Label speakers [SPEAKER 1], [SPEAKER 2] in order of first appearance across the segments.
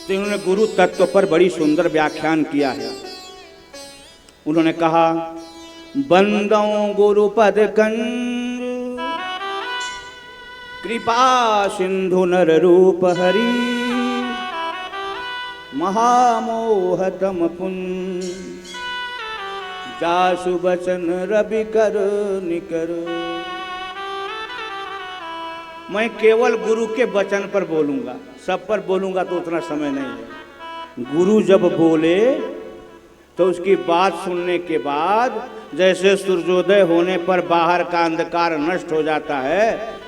[SPEAKER 1] तो इन्होंने गुरु तत्व पर बड़ी सुंदर व्याख्यान किया है। उन्होंने कहा, बंदौ गुरु पद कंज कृपा सिंधु नर रूप हरि महामोहतम पुंज जासु बचन रवि कर निकर। मैं केवल गुरु के वचन पर बोलूंगा, सब पर बोलूंगा तो उतना समय नहीं है। गुरु जब बोले तो उसकी बात सुनने के बाद जैसे सूर्योदय होने पर बाहर का अंधकार नष्ट हो जाता है,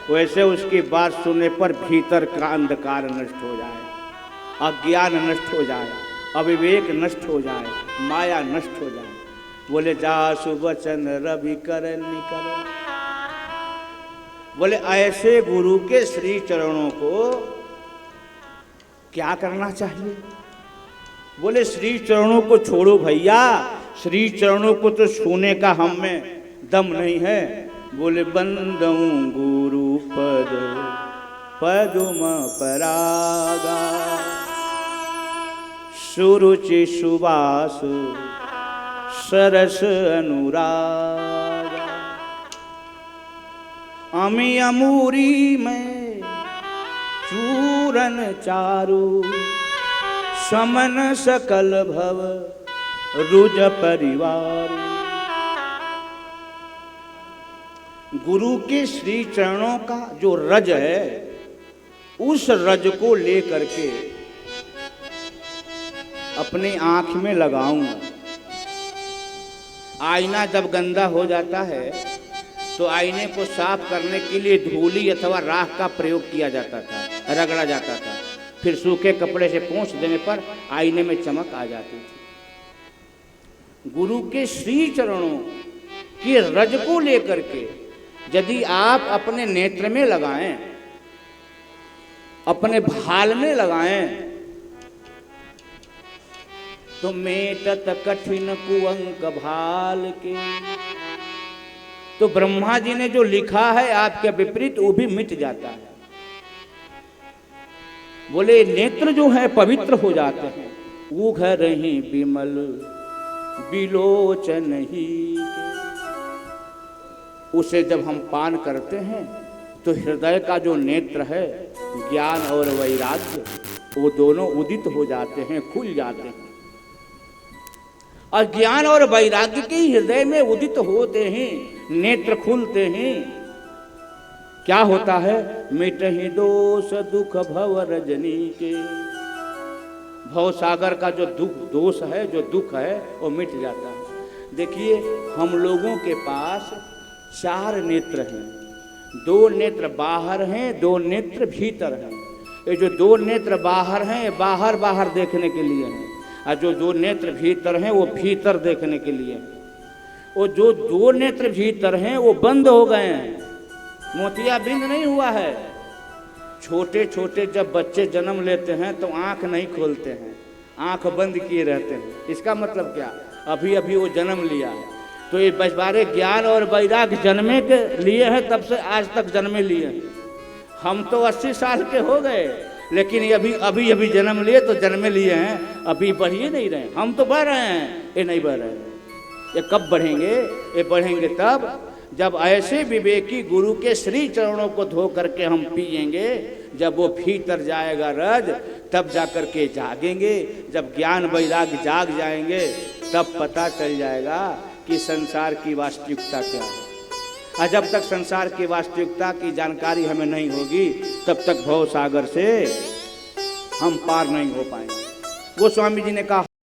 [SPEAKER 1] वैसे उसकी बात सुनने पर भीतर का अंधकार नष्ट हो जाए, अज्ञान नष्ट हो जाए, अविवेक नष्ट हो जाए, माया नष्ट हो जाए। बोले जासु बचन रवि कर निकर। बोले ऐसे गुरु के श्री चरणों को क्या करना चाहिए? बोले श्री चरणों को छोड़ो भैया, श्री चरणों को तो छूने का हम में दम नहीं है। बोले बंदौ गुरु पद पदुम परागा सुरुचि सुवास सरस अनुराग। अमी अमूरी में चूरन चारु समन सकल भव रुज परिवार। गुरु के श्री चरणों का जो रज है, उस रज को लेकर के अपनी आंख में लगाऊंगा। आईना जब गंदा हो जाता है तो आईने को साफ करने के लिए धूली अथवा राख का प्रयोग किया जाता था, रगड़ा जाता था, फिर सूखे कपड़े से पोंछ देने पर आईने में चमक आ जाती थी। गुरु के श्री चरणों के रज को लेकर के यदि आप अपने नेत्र में लगाएं, अपने भाल में लगाएं, तो मेटत कठिन कुअंक भाल के। तो ब्रह्मा जी ने जो लिखा है आपके विपरीत वो भी मिट जाता है। बोले नेत्र जो है पवित्र हो जाते हैं। उघर ही विमल बिलोचन ही। उसे जब हम पान करते हैं तो हृदय का जो नेत्र है, ज्ञान और वैराग्य, वो दोनों उदित हो जाते हैं, खुल जाते हैं। और ज्ञान और वैराग्य के हृदय में उदित होते हैं, नेत्र खुलते हैं। क्या होता है? मिटहि दोष दुख भव रजनी के। भव सागर का जो दोष है, जो दुख है, वो मिट जाता है। देखिए हम लोगों के पास 4 नेत्र हैं। 2 नेत्र बाहर हैं, 2 नेत्र भीतर हैं। ये जो 2 नेत्र बाहर हैं, ये बाहर बाहर देखने के लिए हैं, और जो 2 नेत्र भीतर हैं वो भीतर देखने के लिए हैं। वो जो 2 नेत्र भीतर हैं वो बंद हो गए हैं, मोतियाबिंद नहीं हुआ है। छोटे छोटे जब बच्चे जन्म लेते हैं तो आंख नहीं खोलते हैं, आंख बंद किए रहते हैं। इसका मतलब क्या? अभी अभी वो जन्म लिया है। तो ये बचवारे ज्ञान और वैराग्य जन्मे के लिए है, तब से आज तक जन्मे लिए हैं। हम तो 80 साल के हो गए, लेकिन ये अभी अभी जन्म लिए तो जन्मे लिए हैं, अभी बढ़ ही नहीं रहे। हम तो बढ़ रहे हैं, ये नहीं बढ़ रहे हैं। ये कब बढ़ेंगे? ये बढ़ेंगे तब जब ऐसे विवेकी गुरु के श्री चरणों को धो करके हम पिएंगे। जब वो भीतर जाएगा रज, तब जाकर के जागेंगे। जब ज्ञान वैराग्य जाग जाएंगे, तब पता चल जाएगा कि संसार की वास्तविकता क्या है। और जब तक संसार की वास्तविकता की जानकारी हमें नहीं होगी, तब तक भव सागर से हम पार नहीं हो पाएंगे। गोस्वामी जी ने कहा,